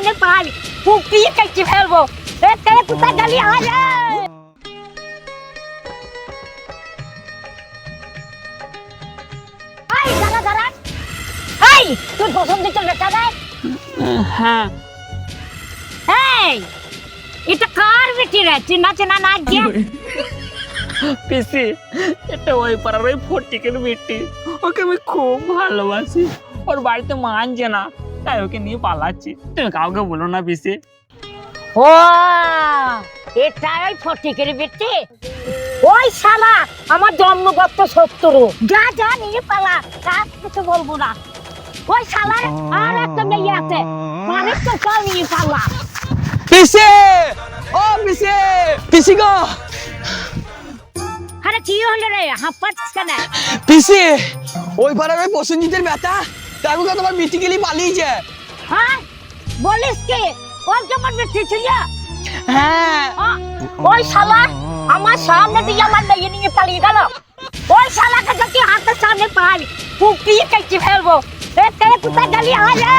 সামনে পাই কুপিয়ে কেটে ফেলবো। এ তেরে কোথায় গেলি আয় রে। এই দাঁড়া দাঁড়া। এই তুই পছন্দিত বেটা রে? হ্যাঁ এই এটা কার বেটি রে? চিনা চিনা না যে? পিসি, এটা ওই পাড়ার ওই ফটিকের বেটি। ওকে আমি খুব ভালোবাসি। ওর বাড়িতে মানছে না, তাই ওকে নিয়ে পালাচ্ছি। তুমি কাউকে বলো না পিসি। ও এটা ওই ফটিকের বেটি? ওই শালা আমার জন্মগত শত্রু। যা যা নিয়ে পালা, কাজ কিছু বলবো না। ওই শালার আর একটা মেয়ে আছে, মানে তো চল নিয়ে পালা। পিসি, ও পিসি, পিসি গো। আরে কি হলো রে, হাঁপাচ্ছিস কেন? পিসি, ওই পাড়ার ওই প্রসেনজিতের বেটা তার মুখে তোমার মিটি গেলি পালিয়েছে। হ্যাঁ বলিস কি? ওর কেমন বেটি ছিল? হ্যাঁ ওই শালা আমার সামনে দিয়ে আমার মেয়ে নিয়ে পালিয়ে গেল। ওই শালাকে যদি হাতের সামনে পাই কুপিয়ে কেটে ফেলবো। এ তেরে কোথায় গেলি আয় রে।